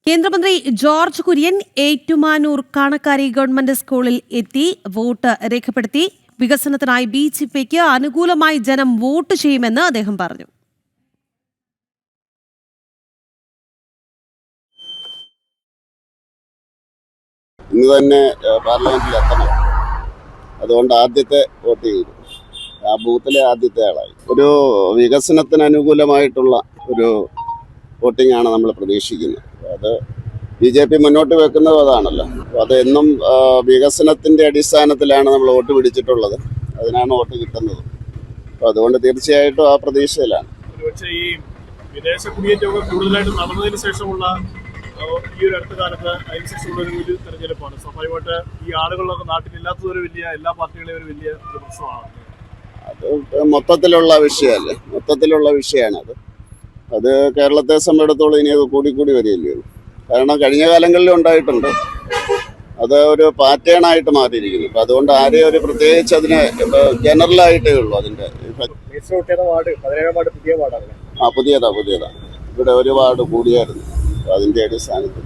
കേന്ദ്രമന്ത്രി George Kurian Ettumanoor Kanakkari government സ്കൂളിൽ എത്തി വോട്ട് രേഖപ്പെടുത്തി. വികസനത്തിനായി ബിജെപിക്ക് അനുകൂലമായി ജനം വോട്ട് ചെയ്യുമെന്ന് അദ്ദേഹം പറഞ്ഞു. ഇന്ന് തന്നെ പാർലമെന്റിൽ എത്തണം. അതുകൊണ്ട് ആദ്യത്തെ വോട്ട് ചെയ്തു. ആ ബൂത്തിലെ ആദ്യത്തെ ആളായി. ഒരു വികസനത്തിന് അനുകൂലമായിട്ടുള്ള ഒരു വോട്ടിംഗ് ആണ് നമ്മൾ പ്രതീക്ഷിക്കുന്നത്. അത് BJP മുന്നോട്ട് വെക്കുന്നത് അതാണല്ലോ. അത് എന്നും വികസനത്തിന്റെ അടിസ്ഥാനത്തിലാണ് നമ്മൾ വോട്ട് പിടിച്ചിട്ടുള്ളത്. അതിനാണ് വോട്ട് കിട്ടുന്നത്. അപ്പോൾ അതുകൊണ്ട് തീർച്ചയായിട്ടും ആ പ്രതീക്ഷയിലാണ്. ഈ വിദേശ കുടിയേറ്റമൊക്കെ കൂടുതലായിട്ട് നടന്നതിന് ശേഷമുള്ള ഈ ഒരു അടുത്ത കാലത്ത് അതിനുശേഷമുള്ള ഒരു തെരഞ്ഞെടുപ്പാണ്. സ്വാഭാവികമായിട്ട് ഈ ആളുകളൊക്കെ നാട്ടിലില്ലാത്തതൊരു വലിയ എല്ലാ പാർട്ടികളെയും ഒരു വലിയ പ്രശ്നമാണ്. അത് മൊത്തത്തിലുള്ള വിഷയമല്ലേ, മൊത്തത്തിലുള്ള വിഷയമാണത്. അത് കേരളത്തെ സംബന്ധിച്ചിടത്തോളം ഇനി അത് കൂടിക്കൂടി വരികയല്ലേ ഉള്ളൂ. കാരണം കഴിഞ്ഞ കാലങ്ങളിലും ഉണ്ടായിട്ടുണ്ട്. അത് ഒരു പാറ്റേൺ ആയിട്ട് മാറിയിരിക്കുന്നു. അപ്പം അതുകൊണ്ട് ആരെയും ഒരു പ്രത്യേകിച്ച് അതിന് ജനറലായിട്ടേ ഉള്ളൂ അതിൻ്റെ പുതിയതാ. ഇവിടെ ഒരു വാർഡ് കൂടിയായിരുന്നു. അതിൻ്റെ അടിസ്ഥാനത്തിൽ